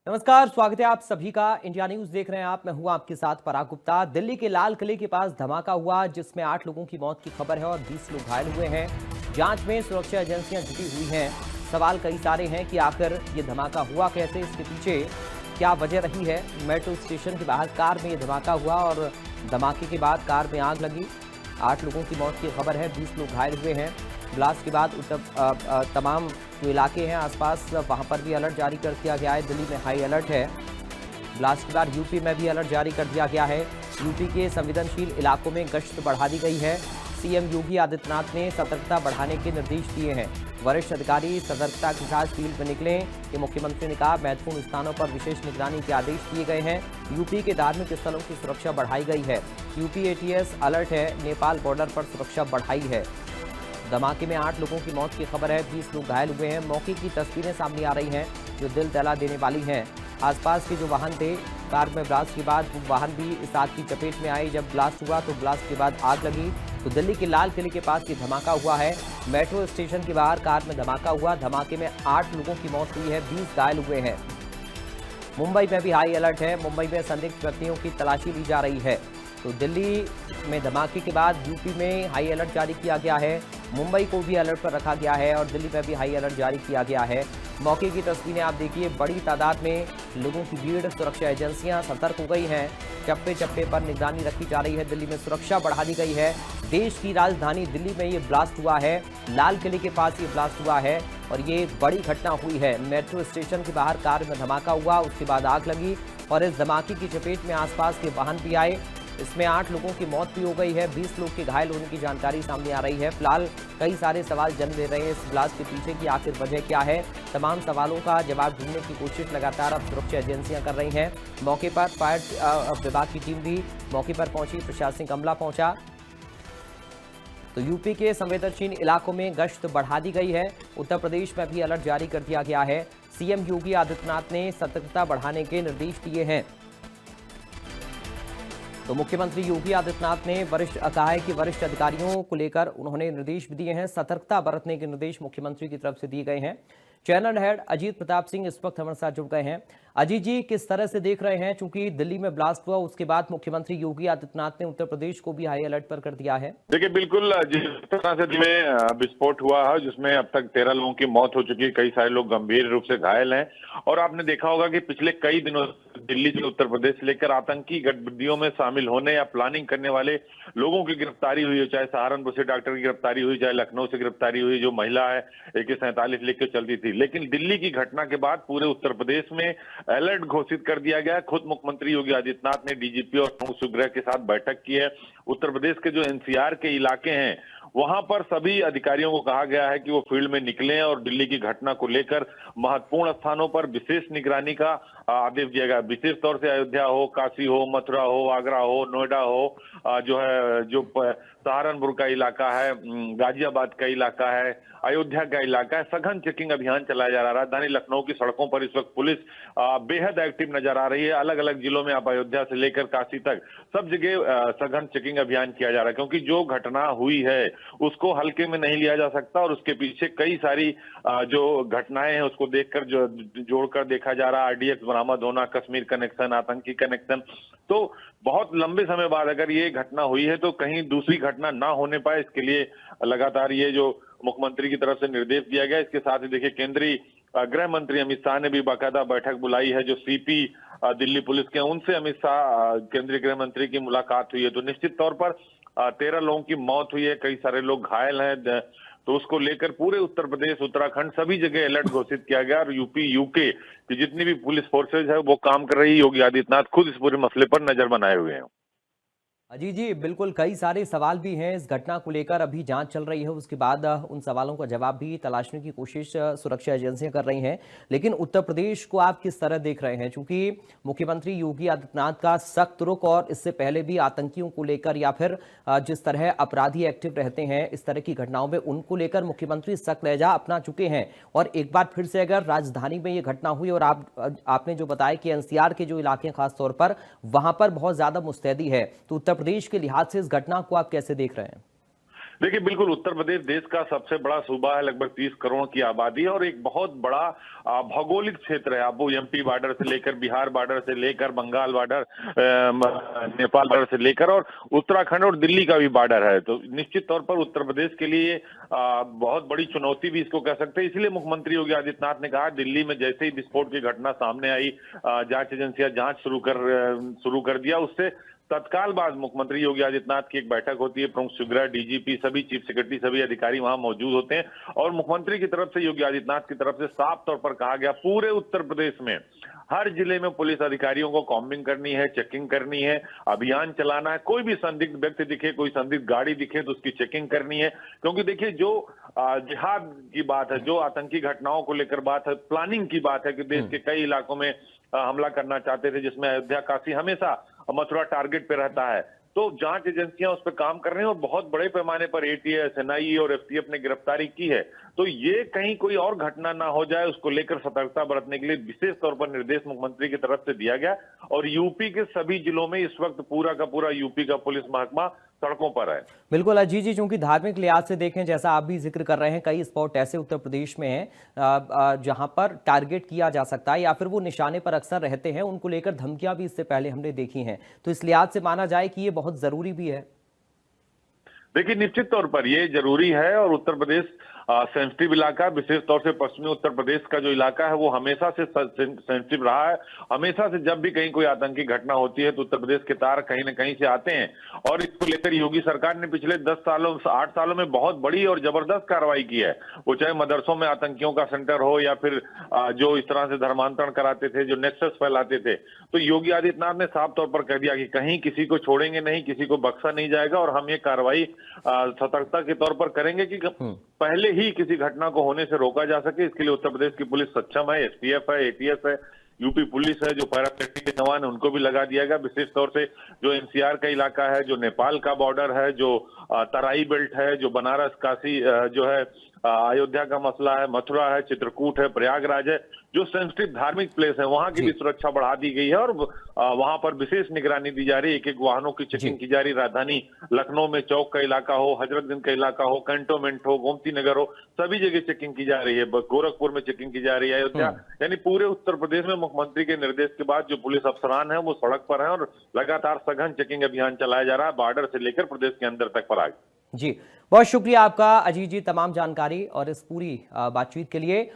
नमस्कार, स्वागत है आप सभी का। इंडिया न्यूज देख रहे हैं आप। मैं हूं आपके साथ पराग गुप्ता। दिल्ली के लाल किले के पास धमाका हुआ जिसमें 8 लोगों की मौत की खबर है और 20 लोग घायल हुए हैं। जांच में सुरक्षा एजेंसियां जुटी हुई हैं। सवाल कई सारे हैं कि आखिर ये धमाका हुआ कैसे, इसके पीछे क्या वजह रही है। मेट्रो स्टेशन के बाहर कार में ये धमाका हुआ और धमाके के बाद कार में आग लगी। 8 लोगों की मौत की खबर है, 20 लोग घायल हुए हैं। ब्लास्ट के बाद तमाम जो इलाके हैं आसपास, वहां पर भी अलर्ट जारी कर दिया गया है। दिल्ली में हाई अलर्ट है। ब्लास्ट के बाद यूपी में भी अलर्ट जारी कर दिया गया है। यूपी के संवेदनशील इलाकों में गश्त बढ़ा दी गई है। सीएम योगी आदित्यनाथ ने सतर्कता बढ़ाने के निर्देश दिए हैं। वरिष्ठ अधिकारी सतर्कता के साथ फील्ड में निकले। ये मुख्यमंत्री ने कहा, महत्वपूर्ण स्थानों पर विशेष निगरानी के आदेश दिए गए हैं। यूपी के धार्मिक स्थलों की सुरक्षा बढ़ाई गई है। यूपी एटीएस अलर्ट है। नेपाल बॉर्डर पर सुरक्षा बढ़ाई है। धमाके में 8 लोगों की मौत की खबर है, 20 लोग घायल हुए हैं। मौके की तस्वीरें सामने आ रही हैं जो दिल दहला देने वाली हैं। आसपास के जो वाहन थे, कार में ब्लास्ट के बाद वो वाहन भी इस आग की चपेट में आए। जब ब्लास्ट हुआ तो ब्लास्ट के बाद आग लगी। तो दिल्ली के लाल किले के पास ये धमाका हुआ है। मेट्रो स्टेशन के बाहर कार में धमाका हुआ। धमाके में 8 लोगों की मौत हुई है, 20 घायल हुए हैं। मुंबई में भी हाई अलर्ट है। मुंबई में संदिग्ध व्यक्तियों की तलाशी ली जा रही है। तो दिल्ली में धमाके के बाद यूपी में हाई अलर्ट जारी किया गया है। मुंबई को भी अलर्ट पर रखा गया है और दिल्ली में भी हाई अलर्ट जारी किया गया है। मौके की तस्वीरें आप देखिए, बड़ी तादाद में लोगों की भीड़। सुरक्षा एजेंसियां सतर्क हो गई हैं। चप्पे चप्पे पर निगरानी रखी जा रही है। दिल्ली में सुरक्षा बढ़ा दी गई है। देश की राजधानी दिल्ली में ये ब्लास्ट हुआ है। लाल किले के पास ये ब्लास्ट हुआ है और ये बड़ी घटना हुई है। मेट्रो स्टेशन के बाहर कार में धमाका हुआ, उसके बाद आग लगी और इस धमाके की चपेट में आसपास के वाहन भी आए। इसमें 8 लोगों की मौत भी हो गई है, 20 लोग के घायल होने की जानकारी सामने आ रही है। फिलहाल कई सारे सवाल जन्म ले रहे हैं इस ब्लास्ट के पीछे की आखिर वजह क्या है। तमाम सवालों का जवाब ढूंढने की कोशिश लगातार अब सुरक्षा एजेंसियां कर रही हैं। मौके पर फायर विभाग की टीम भी मौके पर पहुंची, प्रशासनिक अमला पहुंचा। तो यूपी के संवेदनशील इलाकों में गश्त बढ़ा दी गई है। उत्तर प्रदेश में भी अलर्ट जारी कर दिया गया है। सीएम योगी आदित्यनाथ ने सतर्कता बढ़ाने के निर्देश दिए हैं। तो मुख्यमंत्री योगी आदित्यनाथ ने कहा है कि वरिष्ठ अधिकारियों को लेकर उन्होंने निर्देश भी दिए हैं। सतर्कता बरतने के निर्देश मुख्यमंत्री की तरफ से दिए गए हैं। चैनल हेड अजीत प्रताप सिंह इस वक्त हमारे साथ जुड़ गए हैं। अजीत जी, किस तरह से देख रहे हैं, चूंकि दिल्ली में ब्लास्ट हुआ उसके बाद मुख्यमंत्री योगी आदित्यनाथ ने उत्तर प्रदेश को भी हाई अलर्ट पर कर दिया है? देखिए, बिल्कुल जिस तरह से दिल्ली में विस्फोट हुआ है जिसमें अब तक 13 लोगों की मौत हो चुकी है, कई सारे लोग गंभीर रूप से घायल हैं। और आपने देखा होगा कि पिछले कई दिनों दिल्ली जो उत्तर प्रदेश से लेकर आतंकी गतिविधियों में शामिल होने या प्लानिंग करने वाले लोगों की गिरफ्तारी हुई है। चाहे सहारनपुर से डॉक्टर की गिरफ्तारी हुई, चाहे लखनऊ से गिरफ्तारी हुई, जो महिला है AK-47 लेकर चलती थी। लेकिन दिल्ली की घटना के बाद पूरे उत्तर प्रदेश में अलर्ट घोषित कर दिया गया। खुद मुख्यमंत्री योगी आदित्यनाथ ने डीजीपी और प्रमुख सुगृह के साथ बैठक की है। उत्तर प्रदेश के जो NCR के इलाके हैं वहां पर सभी अधिकारियों को कहा गया है कि वो फील्ड में निकलें और दिल्ली की घटना को लेकर महत्वपूर्ण स्थानों पर विशेष निगरानी का आदेश दिया गया। विशेष तौर से अयोध्या हो, काशी हो, मथुरा हो, आगरा हो, नोएडा हो, जो सहारनपुर का इलाका है, गाजियाबाद का इलाका है, अयोध्या का इलाका है, सघन चेकिंग अभियान चलाया जा रहा है। राजधानी लखनऊ की सड़कों पर इस वक्त पुलिस बेहद एक्टिव नजर आ रही है। अलग अलग जिलों में आप अयोध्या से लेकर काशी तक सब जगह सघन चेकिंग अभियान किया जा रहा है, क्योंकि जो घटना हुई है उसको हल्के में नहीं लिया जा सकता और उसके पीछे कई सारी जो घटनाएं हैं उसको देखकर जो जोड़कर देखा जा रहा है। RDX बरामद होना, कश्मीर कनेक्शन, आतंकी कनेक्शन। तो बहुत लंबे समय बाद अगर ये घटना हुई है तो कहीं दूसरी घटना ना होने पाए, इसके लिए लगातार ये जो मुख्यमंत्री की तरफ से निर्देश दिया गया। इसके साथ ही देखिए, केंद्रीय गृह मंत्री अमित शाह ने भी बाकायदा बैठक बुलाई है। जो CP दिल्ली पुलिस के, उनसे अमित शाह केंद्रीय गृह मंत्री की मुलाकात हुई है। तो निश्चित तौर पर 13 लोगों की मौत हुई है, कई सारे लोग घायल हैं। तो उसको लेकर पूरे उत्तर प्रदेश, उत्तराखंड सभी जगह अलर्ट घोषित किया गया और यूपी UK की जितनी भी पुलिस फोर्सेज है वो काम कर रही है। योगी आदित्यनाथ खुद इस पूरे मसले पर नजर बनाए हुए हैं। अजीत जी, बिल्कुल कई सारे सवाल भी हैं इस घटना को लेकर। अभी जांच चल रही है, उसके बाद उन सवालों का जवाब भी तलाशने की कोशिश सुरक्षा एजेंसियां कर रही हैं। लेकिन उत्तर प्रदेश को आप किस तरह देख रहे हैं, क्योंकि मुख्यमंत्री योगी आदित्यनाथ का सख्त रुख और इससे पहले भी आतंकियों को लेकर या फिर जिस तरह अपराधी एक्टिव रहते हैं इस तरह की घटनाओं में, उनको लेकर मुख्यमंत्री सख्त लहजा अपना चुके हैं। और एक बार फिर से अगर राजधानी में ये घटना हुई और आपने जो बताया कि NCR के जो इलाके खासतौर पर वहां पर बहुत ज्यादा मुस्तैदी है, तो उत्तर प्रदेश के लिहाज से इस घटना को आप कैसे देख रहे हैं? देखिए बिल्कुल उत्तर प्रदेश देश का सबसे बड़ा सूबा है, लगभग 30 करोड़ की आबादी है और एक बहुत बड़ा भौगोलिक क्षेत्र है। आप वो एमपी बॉर्डर से लेकर बिहार बॉर्डर से लेकर बंगाल बॉर्डर, नेपाल बॉर्डर से लेकर और उत्तराखंड और दिल्ली का भी बॉर्डर है। तो निश्चित तौर पर उत्तर प्रदेश के लिए बहुत बड़ी चुनौती भी इसको कह सकते हैं। इसलिए मुख्यमंत्री योगी आदित्यनाथ ने कहा, दिल्ली में जैसे ही विस्फोट की घटना सामने आई, जांच एजेंसियां जांच शुरू कर दिया। उससे तत्काल बाद मुख्यमंत्री योगी आदित्यनाथ की एक बैठक होती है, प्रमुख सुगृह, डीजीपी, सभी चीफ सेक्रेटरी, सभी अधिकारी वहां मौजूद होते हैं और मुख्यमंत्री की तरफ से, योगी आदित्यनाथ की तरफ से साफ तौर पर कहा गया, पूरे उत्तर प्रदेश में हर जिले में पुलिस अधिकारियों को कॉम्बिंग करनी है, चेकिंग करनी है, अभियान चलाना है। कोई भी संदिग्ध व्यक्ति दिखे, कोई संदिग्ध गाड़ी दिखे तो उसकी चेकिंग करनी है। क्योंकि देखिए जो जिहाद की बात है, जो आतंकी घटनाओं को लेकर बात है, प्लानिंग की बात है कि देश के कई इलाकों में हमला करना चाहते थे, जिसमें अयोध्या, काशी, हमेशा मथुरा टारगेट पे रहता है। तो जांच एजेंसियां उस पर काम कर रही हैं और बहुत बड़े पैमाने पर एटीएस, एनआईए और एफटीएफ ने गिरफ्तारी की है। तो ये कहीं कोई और घटना ना हो जाए, उसको लेकर सतर्कता बरतने के लिए विशेष तौर पर निर्देश मुख्यमंत्री की तरफ से दिया गया और यूपी के सभी जिलों में इस वक्त पूरा का पूरा यूपी का पुलिस महकमा सड़कों पर है। बिल्कुल अजीत जी, चूंकि धार्मिक लिहाज से देखें, जैसा आप भी जिक्र कर रहे हैं, कई स्पॉट ऐसे उत्तर प्रदेश में हैं जहां पर टारगेट किया जा सकता है या फिर वो निशाने पर अक्सर रहते हैं, उनको लेकर धमकियां भी इससे पहले हमने देखी हैं। तो इस लिहाज से माना जाए कि ये बहुत जरूरी भी है। देखिए निश्चित तौर पर ये जरूरी है और उत्तर प्रदेश सेंसिटिव इलाका, विशेष तौर से पश्चिमी उत्तर प्रदेश का जो इलाका है वो हमेशा से सेंसिटिव रहा है। हमेशा से जब भी कहीं कोई आतंकी घटना होती है तो उत्तर प्रदेश के तार कहीं न कहीं से आते हैं और इसको लेकर योगी सरकार ने पिछले 8 सालों में बहुत बड़ी और जबरदस्त कार्रवाई की है। वो चाहे मदरसों में आतंकियों का सेंटर हो या फिर जो इस तरह से धर्मांतरण कराते थे, जो नेक्सस फैलाते थे, तो योगी आदित्यनाथ ने साफ तौर पर कह दिया कि कहीं किसी को छोड़ेंगे नहीं, किसी को बख्शा नहीं जाएगा और हम ये कार्रवाई सतर्कता के तौर पर करेंगे कि पहले ही किसी घटना को होने से रोका जा सके। इसके लिए उत्तर प्रदेश की पुलिस सक्षम है, एसटीएफ है, एटीएस है, यूपी पुलिस है, जो पैरा सेफ्टी के जवान है उनको भी लगा दिया गया। विशेष तौर से जो एनसीआर का इलाका है, जो नेपाल का बॉर्डर है, जो तराई बेल्ट है, जो बनारस, काशी, जो है अयोध्या का मसला है, मथुरा है, चित्रकूट है, प्रयागराज है, जो सेंसिटिव धार्मिक प्लेस है, वहां की भी सुरक्षा बढ़ा दी गई है और वहां पर विशेष निगरानी दी जा रही है। एक एक वाहनों की चेकिंग की जा रही है। राजधानी लखनऊ में चौक का इलाका हो, हजरतगंज का इलाका हो, कैंटोनमेंट हो, गोमती नगर हो, सभी जगह चेकिंग की जा रही है। गोरखपुर में चेकिंग की जा रही है। अयोध्या, यानी पूरे उत्तर प्रदेश में मुख्यमंत्री के निर्देश के बाद जो पुलिस अफसरान है वो सड़क पर है और लगातार सघन चेकिंग अभियान चलाया जा रहा है, बॉर्डर से लेकर प्रदेश के अंदर तक पर आगे। जी, बहुत शुक्रिया आपका अजीत जी, तमाम जानकारी और इस पूरी बातचीत के लिए।